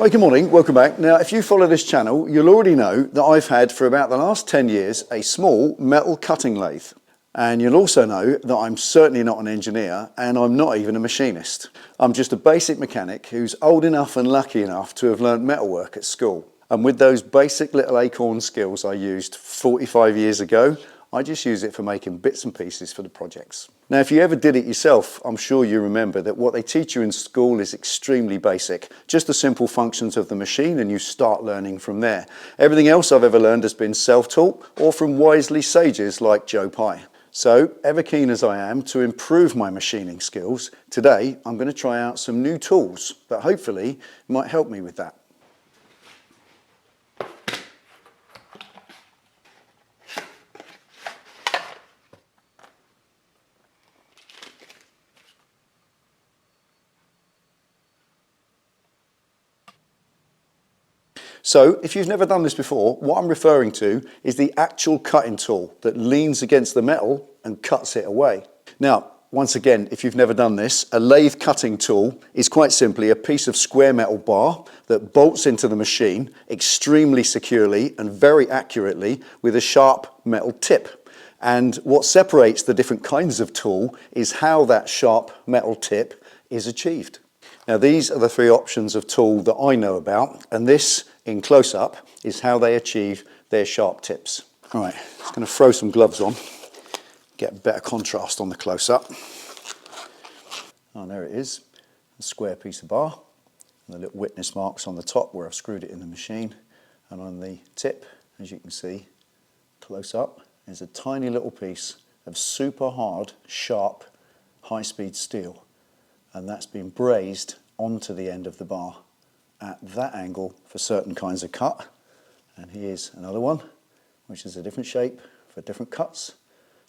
Hi, good morning, welcome back. Now, if you follow this channel, you'll already know that I've had for about the last 10 years a small metal cutting lathe. And you'll also know that I'm certainly not an engineer and I'm not even a machinist. I'm just a basic mechanic who's old enough and lucky enough to have learnt metalwork at school. And with those basic little acorn skills I used 45 years ago, I just use it for making bits and pieces for the projects. Now, if you ever did it yourself, I'm sure you remember that what they teach you in school is extremely basic. Just the simple functions of the machine and you start learning from there. Everything else I've ever learned has been self-taught or from wisely sages like Joe Pye. So, ever keen as I am to improve my machining skills, today I'm going to try out some new tools that hopefully might help me with that. So, if you've never done this before, what I'm referring to is the actual cutting tool that leans against the metal and cuts it away. Now, once again, if you've never done this, a lathe cutting tool is quite simply a piece of square metal bar that bolts into the machine extremely securely and very accurately with a sharp metal tip. And what separates the different kinds of tool is how that sharp metal tip is achieved. Now, these are the three options of tool that I know about, and this in close-up is how they achieve their sharp tips. All right, just going to throw some gloves on, get a better contrast on the close-up. Oh, there it is, a square piece of bar, and the little witness marks on the top where I've screwed it in the machine, and on the tip, as you can see, close-up, is a tiny little piece of super hard, sharp, high-speed steel, and that's been brazed onto the end of the bar at that angle for certain kinds of cut. And here's another one, which is a different shape for different cuts,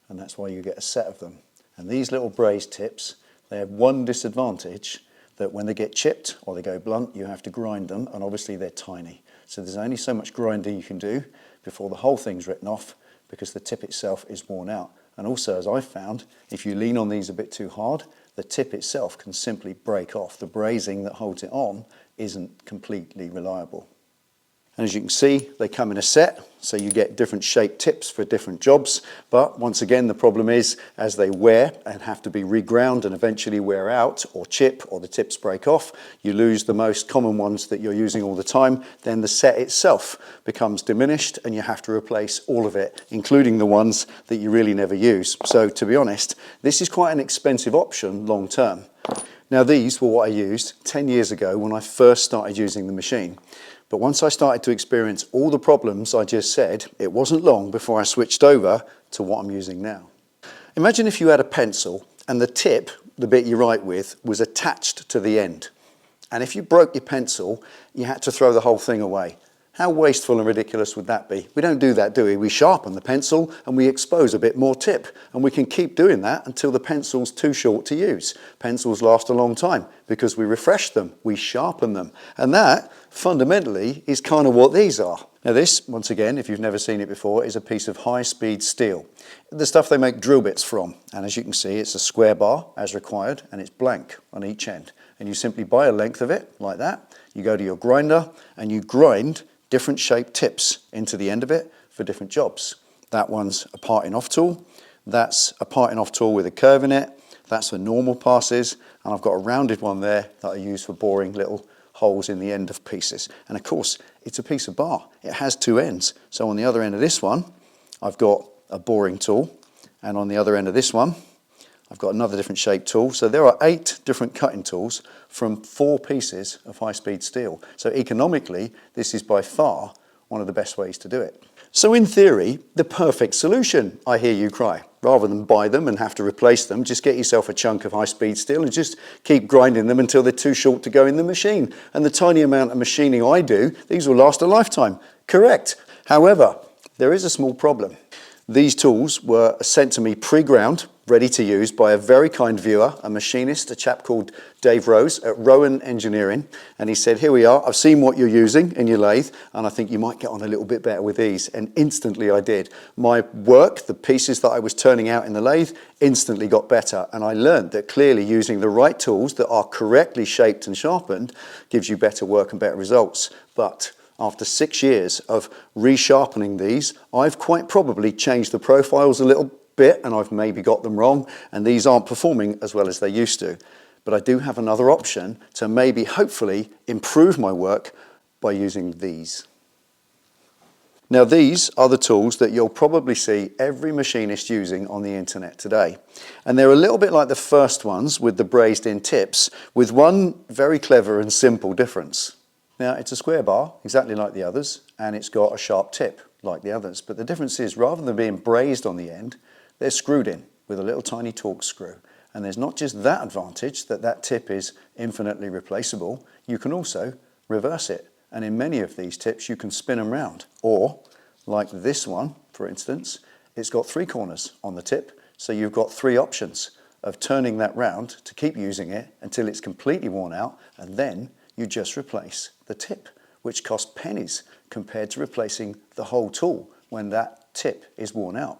and that's why you get a set of them. And these little brazed tips, they have one disadvantage, that when they get chipped or they go blunt, you have to grind them, and obviously they're tiny. So there's only so much grinding you can do before the whole thing's written off, because the tip itself is worn out. And also, as I've found, if you lean on these a bit too hard, the tip itself can simply break off. The brazing that holds it on isn't completely reliable. And as you can see, they come in a set, so you get different shaped tips for different jobs. But once again, the problem is, as they wear and have to be reground and eventually wear out or chip or the tips break off, you lose the most common ones that you're using all the time. Then the set itself becomes diminished and you have to replace all of it, including the ones that you really never use. So to be honest, this is quite an expensive option long term. Now, these were what I used 10 years ago when I first started using the machine. But once I started to experience all the problems I just said, it wasn't long before I switched over to what I'm using now. Imagine if you had a pencil and the tip, the bit you write with, was attached to the end. And if you broke your pencil, you had to throw the whole thing away. How wasteful and ridiculous would that be? We don't do that, do we? We sharpen the pencil and we expose a bit more tip. And we can keep doing that until the pencil's too short to use. Pencils last a long time because we refresh them, we sharpen them. And that, fundamentally, is kind of what these are. Now this, once again, if you've never seen it before, is a piece of high-speed steel. The stuff they make drill bits from. And as you can see, it's a square bar, as required, and it's blank on each end. And you simply buy a length of it, like that. You go to your grinder and you grind different shaped tips into the end of it for different jobs. That one's a parting off tool, that's a parting off tool with a curve in it, that's for normal passes, and I've got a rounded one there that I use for boring little holes in the end of pieces. And of course, it's a piece of bar. It has two ends. So on the other end of this one, I've got a boring tool, and on the other end of this one, I've got another different shape tool. So there are 8 different cutting tools from 4 pieces of high-speed steel. So economically, this is by far one of the best ways to do it. So in theory, the perfect solution, I hear you cry. Rather than buy them and have to replace them, just get yourself a chunk of high-speed steel and just keep grinding them until they're too short to go in the machine. And the tiny amount of machining I do, these will last a lifetime. Correct. However, there is a small problem. These tools were sent to me pre-ground, ready to use by a very kind viewer, a machinist, a chap called Dave Rose at Rowan Engineering. And he said, here we are, I've seen what you're using in your lathe, and I think you might get on a little bit better with these. And instantly I did. My work, the pieces that I was turning out in the lathe, instantly got better. And I learned that clearly using the right tools that are correctly shaped and sharpened gives you better work and better results. But after 6 years of resharpening these, I've quite probably changed the profiles a little bit, and I've maybe got them wrong, and these aren't performing as well as they used to. But I do have another option to maybe, hopefully, improve my work by using these. Now, these are the tools that you'll probably see every machinist using on the internet today. And they're a little bit like the first ones with the brazed in tips, with one very clever and simple difference. Now, it's a square bar, exactly like the others, and it's got a sharp tip, like the others. But the difference is, rather than being brazed on the end, they're screwed in with a little tiny torque screw. And there's not just that advantage, that that tip is infinitely replaceable, you can also reverse it. And in many of these tips, you can spin them round. Or, like this one, for instance, it's got 3 corners on the tip, so you've got 3 options of turning that round to keep using it until it's completely worn out, and then you just replace the tip, which costs pennies compared to replacing the whole tool when that tip is worn out.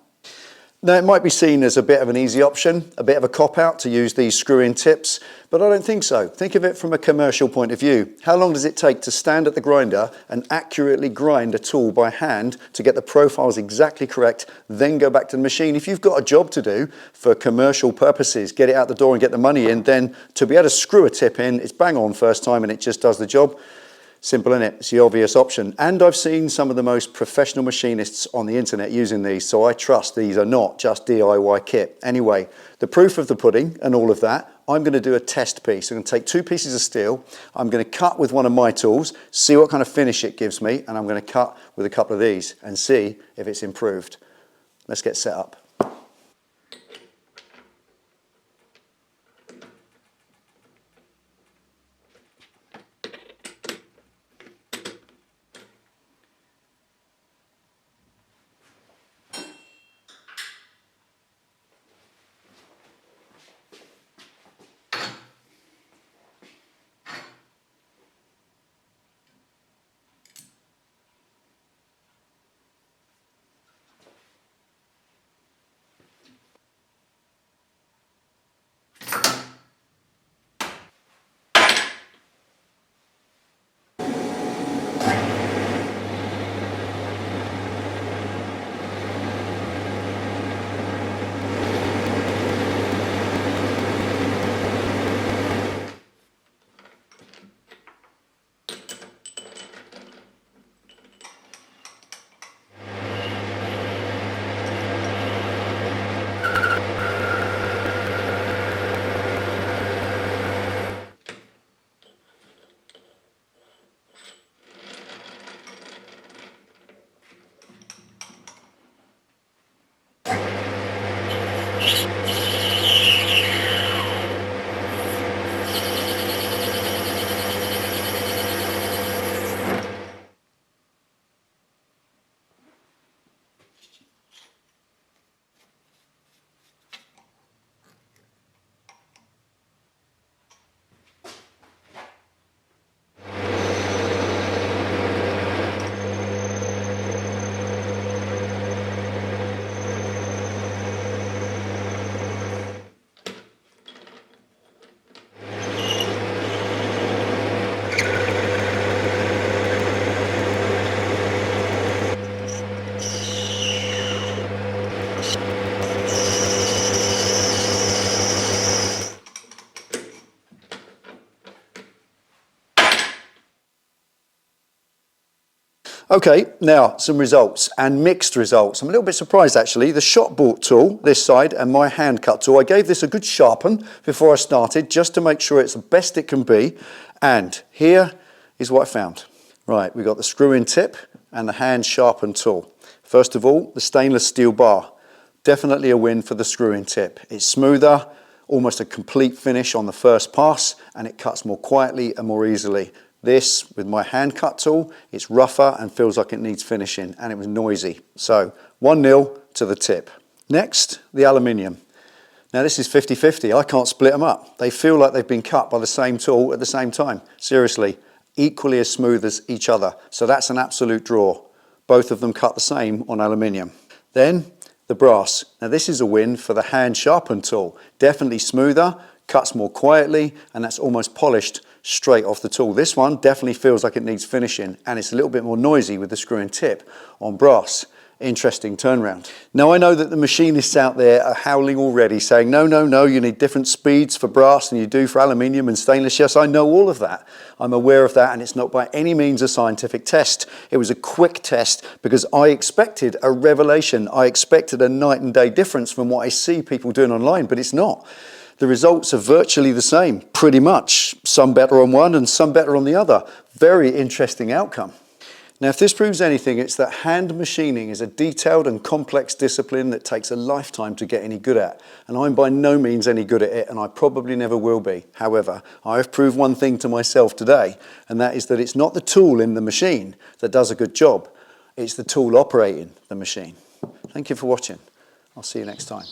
Now, it might be seen as a bit of an easy option, a bit of a cop-out to use these screw-in tips, but I don't think so. Think of it from a commercial point of view. How long does it take to stand at the grinder and accurately grind a tool by hand to get the profiles exactly correct, then go back to the machine? If you've got a job to do for commercial purposes, get it out the door and get the money in, then to be able to screw a tip in, it's bang on first time and it just does the job. Simple, innit? It's the obvious option. And I've seen some of the most professional machinists on the internet using these, so I trust these are not just DIY kit. Anyway, the proof of the pudding and all of that, I'm going to do a test piece. I'm going to take 2 pieces of steel, I'm going to cut with one of my tools, see what kind of finish it gives me, and I'm going to cut with a couple of these and see if it's improved. Let's get set up. Okay, now some results, and mixed results. I'm a little bit surprised actually. The shop bought tool, this side, and my hand cut tool, I gave this a good sharpen before I started, just to make sure it's the best it can be. And here is what I found. Right, we've got the screw-in tip and the hand sharpened tool. First of all, the stainless steel bar. Definitely a win for the screw-in tip. It's smoother, almost a complete finish on the first pass, and it cuts more quietly and more easily. This, with my hand cut tool, it's rougher and feels like it needs finishing, and it was noisy. So 1-0 to the tip. Next, the aluminium. Now this is 50-50, I can't split them up. They feel like they've been cut by the same tool at the same time. Seriously, equally as smooth as each other. So that's an absolute draw. Both of them cut the same on aluminium. Then, the brass. Now this is a win for the hand sharpened tool. Definitely smoother, cuts more quietly, and that's almost polished straight off the tool. This one definitely feels like it needs finishing, and it's a little bit more noisy with the screw-in tip on brass. Interesting turnaround. Now I know that the machinists out there are howling already, saying, no, no, no, you need different speeds for brass than you do for aluminium and stainless. Yes, I know all of that. I'm aware of that, and it's not by any means a scientific test. It was a quick test because I expected a revelation. I expected a night and day difference from what I see people doing online, but it's not. The results are virtually the same, pretty much. Some better on one and some better on the other. Very interesting outcome. Now, if this proves anything, it's that hand machining is a detailed and complex discipline that takes a lifetime to get any good at. And I'm by no means any good at it, and I probably never will be. However, I have proved one thing to myself today, and that is that it's not the tool in the machine that does a good job. It's the tool operating the machine. Thank you for watching. I'll see you next time.